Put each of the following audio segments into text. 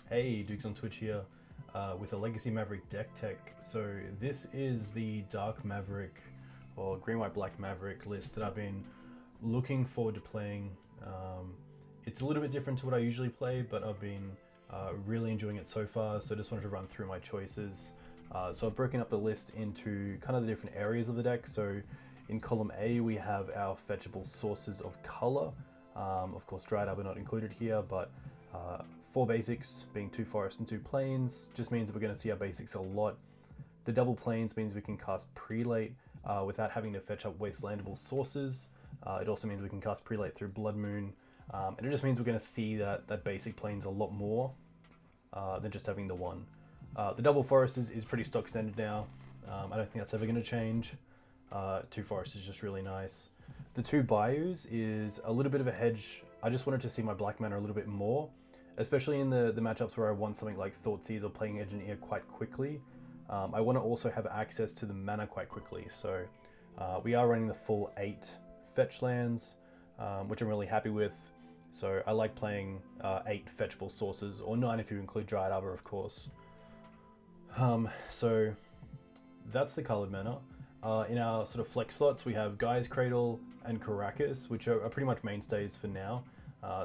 Hey, Dukes on Twitch here with a Legacy Maverick deck tech. So this is the Dark Maverick or Green White Black Maverick list that I've been looking forward to playing. It's a little bit different to what I usually play, but I've been really enjoying it so far, so I just wanted to run through my choices. So I've broken up the list into kind of the different areas of the deck. So in column A we have our fetchable sources of color. Of course Dryad Arbor not included here, but 4 basics, being 2 forests and 2 plains, just means we're going to see our basics a lot. The double plains means we can cast Prelate without having to fetch up wastelandable sources. It also means we can cast Prelate through Blood Moon, and it just means we're going to see that basic plains a lot more than just having the one. The double forest is pretty stock standard now. I don't think that's ever going to change. 2 forests is just really nice. The 2 bayous is a little bit of a hedge. I just wanted to see my black mana a little bit more, especially in the matchups where I want something like Thoughtseize or playing Engineer quite quickly. I want to also have access to the mana quite quickly, so we are running the full 8 fetch lands, which I'm really happy with. So I like playing 8 fetchable sources, or 9 if you include Dryad Arbor, of course. So that's the colored mana. In our sort of flex slots, we have Gaia's Cradle and Karakas, which are pretty much mainstays for now.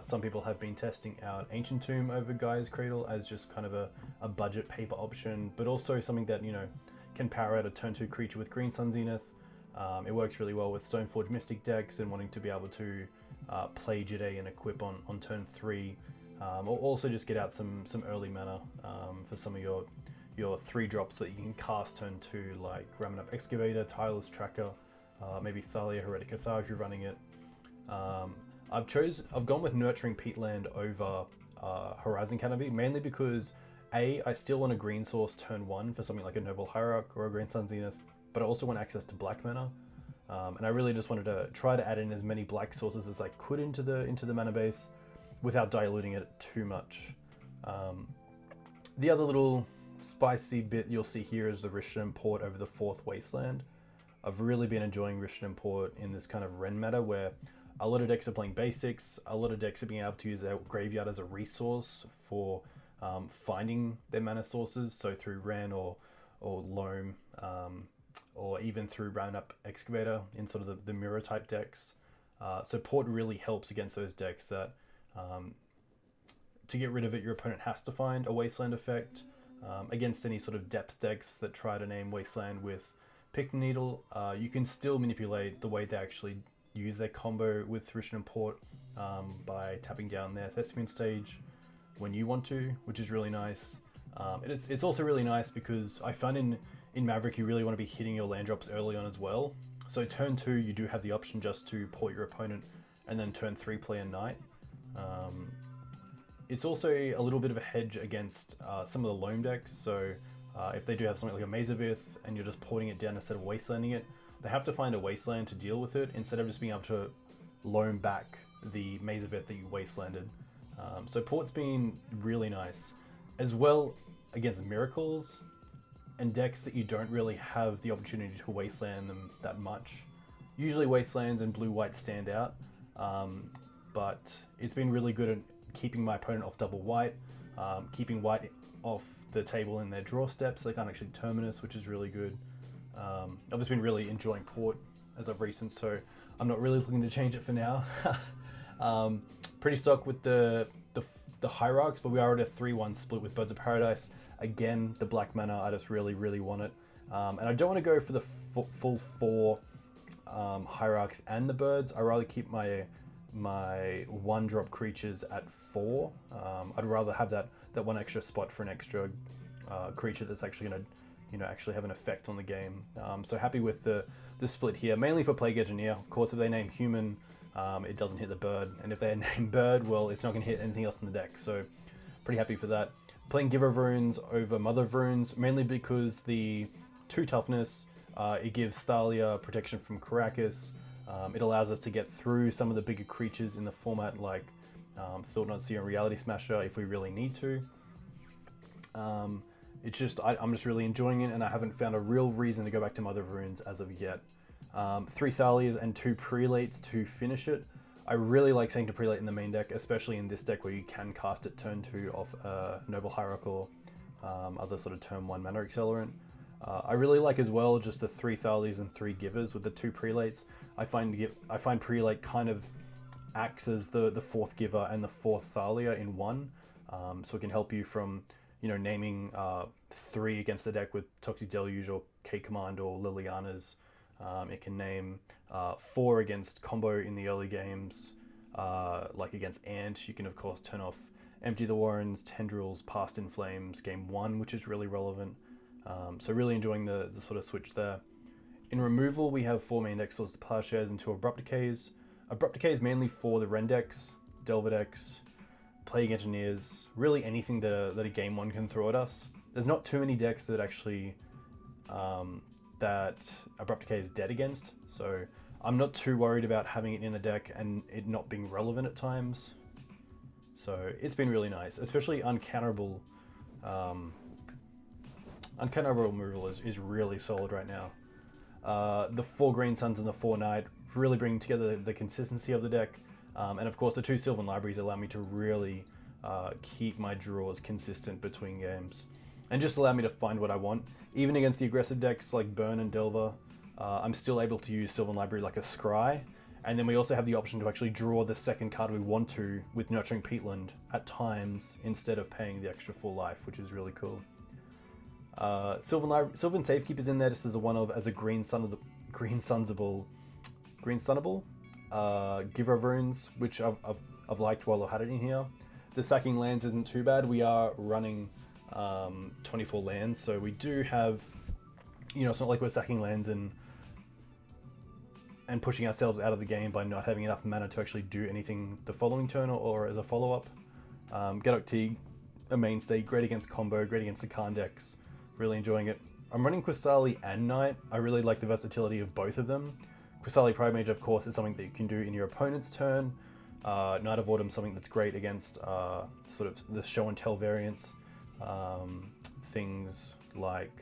Some people have been testing out Ancient Tomb over Gaia's Cradle as just kind of a budget paper option, but also something that, you know, can power out a turn 2 creature with Green Sun Zenith. It works really well with Stoneforge Mystic decks and wanting to be able to play Jide and equip on turn 3, or also just get out some early mana for some of your 3 drops that you can cast turn 2, like Ramunap Excavator, Tireless Tracker, maybe Thalia, Heretic Cathar if you're running it. I've gone with Nurturing Peatland over Horizon Canopy, mainly because I still want a green source turn 1 for something like a Noble Hierarch or a Green Sun Zenith, but I also want access to black mana, and I really just wanted to try to add in as many black sources as I could into the mana base without diluting it too much. The other little spicy bit you'll see here is the Rishadan Port over the 4th Wasteland. I've really been enjoying Rishadan Port in this kind of Ren meta where a lot of decks are playing basics, a lot of decks are being able to use their graveyard as a resource for finding their mana sources, so through Ren or Loam, or even through Ramunap Excavator in sort of the mirror type decks. So Port really helps against those decks that to get rid of it your opponent has to find a Wasteland effect. Against any sort of depths decks that try to name Wasteland with Pick Needle, you can still manipulate the way they actually use their combo with Rishadan Port by tapping down their Thespian stage when you want to, which is really nice. It's also really nice because I found in Maverick you really want to be hitting your land drops early on as well. So turn 2 you do have the option just to port your opponent, and then turn 3 play a Knight. It's also a little bit of a hedge against some of the Loam decks, so if they do have something like a Maze of Ith and you're just porting it down instead of wastelanding it, they have to find a wasteland to deal with it instead of just being able to loam back the Maze of Ith that you wastelanded. So Port's been really nice, as well against Miracles and decks that you don't really have the opportunity to wasteland them that much. Usually Wastelands and blue-white stand out, but it's been really good at keeping my opponent off double white, keeping white off the table in their draw steps so they can't actually terminus, which is really good. I've just been really enjoying Port as of recent, so I'm not really looking to change it for now. Pretty stock with the Hierarchs, but we are at a 3-1 split with Birds of Paradise. Again, the black mana, I just really want it. And I don't want to go for the full 4 Hierarchs and the Birds. I'd rather keep my 1-drop creatures at 4. I'd rather have that 1 extra spot for an extra creature that's actually going to actually have an effect on the game. So happy with the split here, mainly for Plague Engineer. Of course, if they name Human, it doesn't hit the Bird, and if they name Bird, well, it's not going to hit anything else in the deck, so pretty happy for that. Playing Giver of Runes over Mother of Runes, mainly because the 2 toughness, it gives Thalia protection from Karakas. It allows us to get through some of the bigger creatures in the format, like Thought-Knot Seer and Reality Smasher, if we really need to. It's just, I'm just really enjoying it, and I haven't found a real reason to go back to Mother of Runes as of yet. 3 Thalias and 2 Prelates to finish it. I really like Sanctum Prelate in the main deck, especially in this deck where you can cast it turn 2 off Noble Hierarch or other sort of turn 1 mana accelerant. I really like as well just the 3 Thalias and 3 Givers with the 2 Prelates. I find Prelate kind of acts as the 4th Giver and the 4th Thalia in one, so it can help you from, you know, naming 3 against the deck with Toxic Deluge or K-Command or Liliana's. It can name 4 against combo in the early games, like against Ant. You can of course turn off Empty the Warrens, Tendrils, Past in Flames, game 1, which is really relevant. So really enjoying the sort of switch there. In removal, we have 4 main deck swords, Plowshares, and 2 Abrupt Decays. Abrupt Decay is mainly for the Ren decks, Delver decks, Plague Engineers, really anything that a game 1 can throw at us. There's not too many decks that actually that Abrupt Decay is dead against, so I'm not too worried about having it in the deck and it not being relevant at times. So it's been really nice, especially uncounterable. Uncounterable removal is really solid right now. The 4 Green Suns and the 4 Knight really bring together the consistency of the deck, and of course the 2 Sylvan Libraries allow me to really keep my draws consistent between games and just allow me to find what I want. Even against the aggressive decks like Burn and Delver, I'm still able to use Sylvan Library like a Scry, and then we also have the option to actually draw the second card we want to with Nurturing Peatland at times instead of paying the extra 4 life, which is really cool. Sylvan Safekeeper's in there just as a one of, as a Green Sunnable Giver of Runes, which I've liked while I've had it in here. The sacking lands isn't too bad. We are running 24 lands, so we do have, you know, it's not like we're sacking lands and pushing ourselves out of the game by not having enough mana to actually do anything the following turn or as a follow-up. Gaddock Teeg, a mainstay, great against combo, great against the Karn decks. Really enjoying it. I'm running Qasali and Knight. I really like the versatility of both of them. Qasali Pridemage, of course, is something that you can do in your opponent's turn. Knight of Autumn, something that's great against sort of the show and tell variants. Things like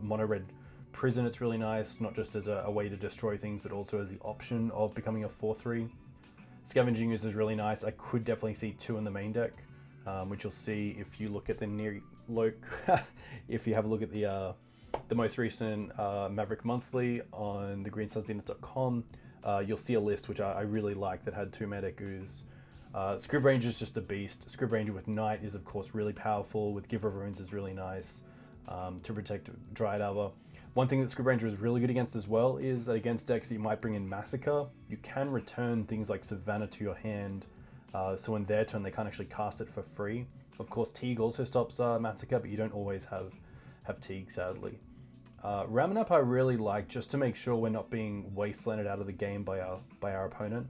Mono Red Prison, it's really nice, not just as a way to destroy things, but also as the option of becoming a 4/3. Scavenging Ooze is really nice. I could definitely see 2 in the main deck, which you'll see if you look at the if you have a look at the most recent Maverick Monthly on the greensunzenith.com, you'll see a list which I really like that had 2 Medic Ooze. Scryb Ranger is just a beast. Scryb Ranger with Knight is of course really powerful, with Giver of Runes is really nice to protect Dryad Arbor. One thing that Scryb Ranger is really good against as well is that against decks that you might bring in Massacre, you can return things like Savannah to your hand, so in their turn they can't actually cast it for free. Of course, Teeg also stops Massacre, but you don't always have Teeg, sadly. Ramunap I really like, just to make sure we're not being wastelanded out of the game by our opponent.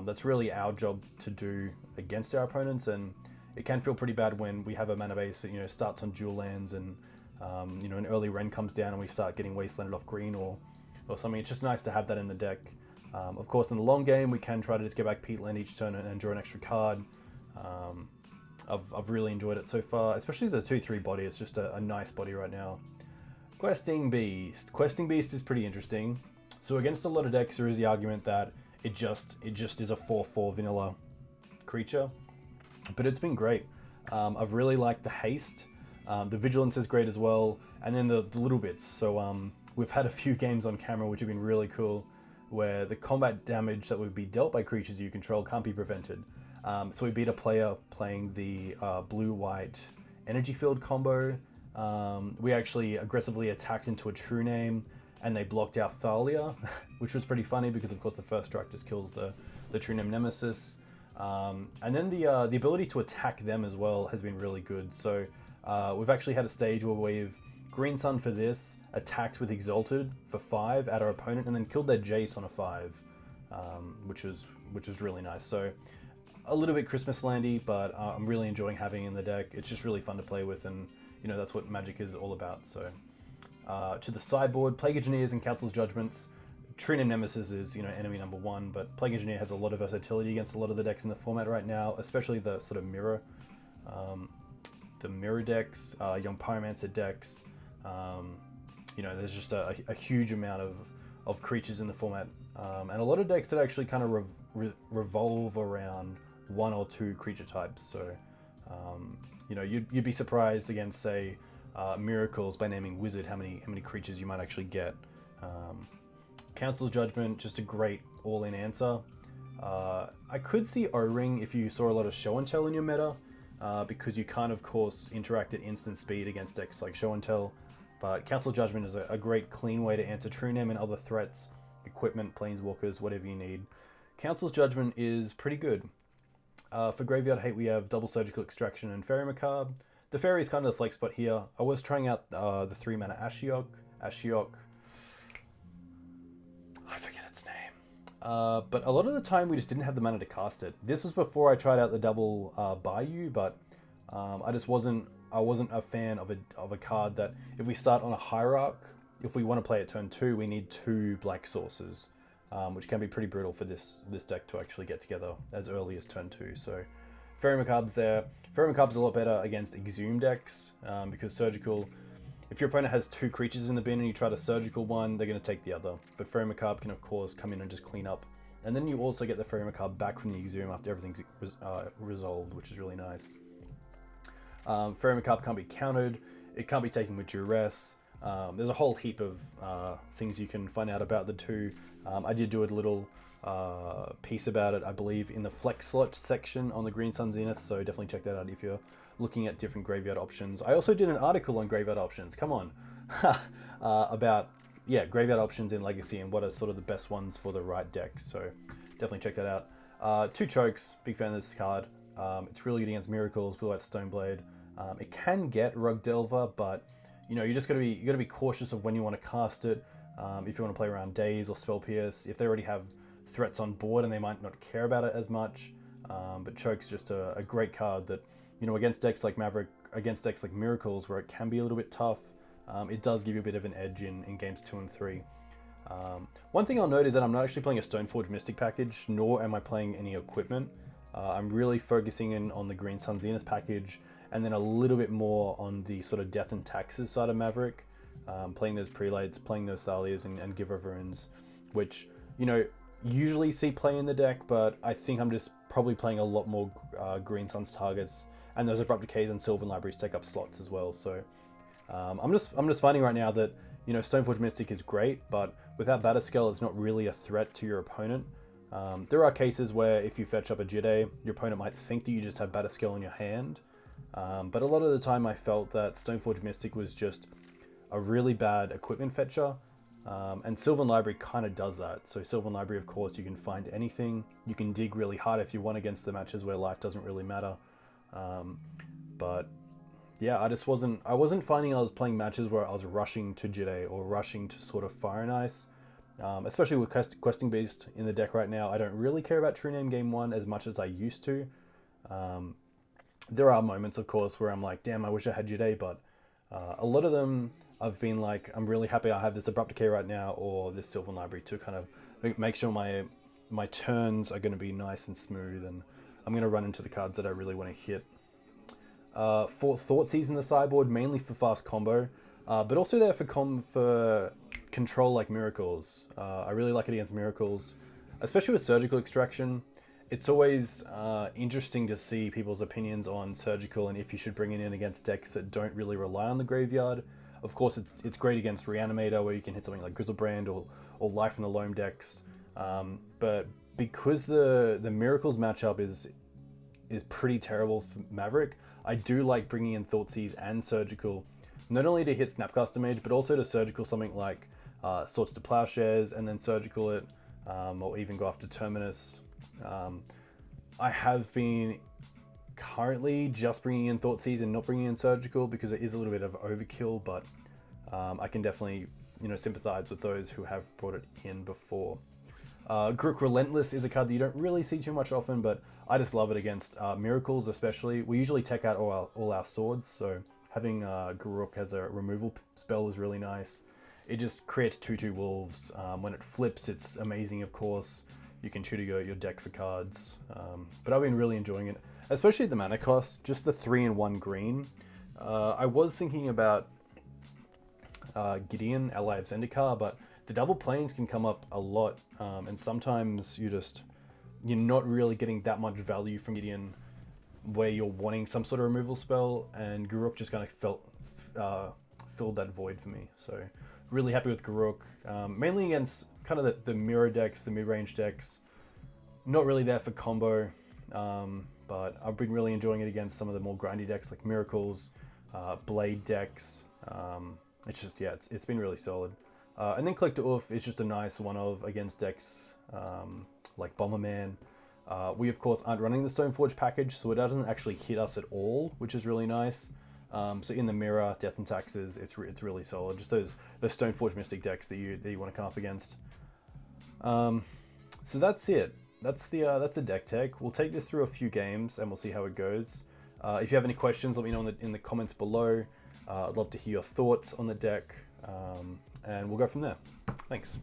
That's really our job to do against our opponents, and it can feel pretty bad when we have a mana base that, you know, starts on dual lands and you know, an early Ren comes down and we start getting wastelanded off green or something. It's just nice to have that in the deck. Of course, in the long game, we can try to just get back Peatland each turn and draw an extra card. I've really enjoyed it so far, especially as a 2/3 body. It's just a nice body right now. Questing Beast. Questing Beast is pretty interesting. So against a lot of decks, there is the argument that it just is a 4/4 vanilla creature, but it's been great. I've really liked the haste. The vigilance is great as well, and then the little bits. So we've had a few games on camera which have been really cool, where the combat damage that would be dealt by creatures you control can't be prevented. So we beat a player playing the blue-white energy field combo. We actually aggressively attacked into a True Name, and they blocked our Thalia, which was pretty funny because of course the first strike just kills the True Name Nemesis. And then the ability to attack them as well has been really good. So we've actually had a stage where we've Green Sun for this, attacked with Exalted for 5 at our opponent, and then killed their Jace on a 5, which was really nice. So a little bit Christmas landy, but I'm really enjoying having it in the deck. It's just really fun to play with, and you know, that's what Magic is all about. So to the sideboard, Plague Engineers and Council's Judgments. True Name Nemesis is, you know, enemy number 1, but Plague Engineer has a lot of versatility against a lot of the decks in the format right now, especially the sort of mirror decks, Young Pyromancer decks. You know, there's just a huge amount of creatures in the format, and a lot of decks that actually kind of revolve around one or two creature types. So, you know, you'd be surprised against, say, Miracles by naming Wizard how many creatures you might actually get. Council's Judgment, just a great all-in answer. I could see O-Ring if you saw a lot of Show and Tell in your meta, because you can't, of course, interact at instant speed against decks like Show and Tell. But Council Judgment is a great, clean way to answer True Name and other threats, equipment, planeswalkers, whatever you need. Council's Judgment is pretty good. For Graveyard Hate, we have Double Surgical Extraction and Faerie Macabre. The Fairy is kind of the flex spot here. I was trying out the 3-mana Ashiok. I forget its name. But a lot of the time we just didn't have the mana to cast it. This was before I tried out the double Bayou, but I wasn't a fan of a card that if we start on a Hierarch, if we want to play at turn 2, we need 2 black sources, which can be pretty brutal for this deck to actually get together as early as turn 2. So Faerie Macabre's there. Faerie Macabre's a lot better against Exhume decks, because Surgical, if your opponent has 2 creatures in the bin and you try to Surgical one, they're going to take the other. But Faerie Macabre can, of course, come in and just clean up. And then you also get the Faerie Macabre back from the Exhume after everything's resolved, which is really nice. Faerie Macabre can't be countered. It can't be taken with duress. There's a whole heap of things you can find out about the two. I did do a little piece about it, I believe, in the Flex Slot section on the Green Sun Zenith, so definitely check that out if you're looking at different graveyard options. I also did an article on graveyard options, come on, about, yeah, graveyard options in Legacy and what are sort of the best ones for the right deck, so definitely check that out. 2 chokes, big fan of this card. It's really good against Miracles, Blue-White Stoneblade. It can get Rug Delver, but you know, you gotta be cautious of when you want to cast it. If you want to play around Daze or Spell Pierce, if they already have threats on board and they might not care about it as much. But Choke's just a great card that, you know, against decks like Maverick, against decks like Miracles, where it can be a little bit tough, it does give you a bit of an edge in games 2 and 3. One thing I'll note is that I'm not actually playing a Stoneforge Mystic package, nor am I playing any equipment. I'm really focusing in on the Green Sun Zenith package, and then a little bit more on the sort of Death and Taxes side of Maverick, playing those Prelates, playing those Thalias and Giver of Runes, which, you know, usually see play in the deck, but I think I'm just probably playing a lot more Green Sun's targets, and those Abrupt Decays and Sylvan Libraries take up slots as well. So I'm just finding right now that, you know, Stoneforge Mystic is great, but without Batterskull, it's not really a threat to your opponent. There are cases where if you fetch up a Jide, your opponent might think that you just have Batterskull in your hand. But a lot of the time I felt that Stoneforge Mystic was just a really bad equipment fetcher. And Sylvan Library kind of does that. So Sylvan Library, of course, you can find anything. You can dig really hard if you want against the matches where life doesn't really matter. But yeah, I wasn't finding I was playing matches where I was rushing to Jide or rushing to sort of Fire and Ice. Especially with Questing Beast in the deck right now, I don't really care about True Name Game 1 as much as I used to. There are moments, of course, where I'm like, damn, I wish I had Jide, but a lot of them I've been like, I'm really happy I have this Abrupt Decay right now, or this Sylvan Library, to kind of make sure my turns are going to be nice and smooth, and I'm going to run into the cards that I really want to hit. For Thoughtseize in the sideboard, mainly for fast combo, but also there for control like Miracles. I really like it against Miracles, especially with Surgical Extraction. It's always interesting to see people's opinions on Surgical and if you should bring it in against decks that don't really rely on the graveyard. Of course, it's great against Reanimator, where you can hit something like Grizzlebrand or Life in the Loam decks. But because the Miracles matchup is pretty terrible for Maverick, I do like bringing in Thoughtseize and Surgical, not only to hit Snapcaster Mage, but also to Surgical something like Swords to Plowshares, and then Surgical it, or even go after Terminus. I have been currently just bringing in Thoughtseize and not bringing in Surgical because it is a little bit of overkill, but I can definitely, you know, sympathize with those who have brought it in before. Garruk Relentless is a card that you don't really see too much often, but I just love it against Miracles especially. We usually tech out all our swords, so having Garruk as a removal spell is really nice. It just creates 2/2 wolves. When it flips, it's amazing, of course. You can tutor your deck for cards. But I've been really enjoying it, especially the mana cost, just the 3-in-1 green. I was thinking about Gideon, Ally of Zendikar, but the double planes can come up a lot, and sometimes you just you're not really getting that much value from Gideon where you're wanting some sort of removal spell, and Garruk just kind of filled that void for me. So really happy with Garruk, mainly against kind of the mirror decks, the mid-range decks. Not really there for combo, but I've been really enjoying it against some of the more grindy decks like Miracles, Blade decks. It's just, yeah, it's been really solid. And then Collector Ouphe is just a nice one-of against decks like Bomberman. We, of course, aren't running the Stoneforge package, so it doesn't actually hit us at all, which is really nice. So in the mirror, Death and Taxes, it's really solid. Just those Stoneforge Mystic decks that you want to come up against. So that's it. That's the deck tech. We'll take this through a few games and we'll see how it goes. If you have any questions, let me know in the comments below. I'd love to hear your thoughts on the deck, and we'll go from there. Thanks.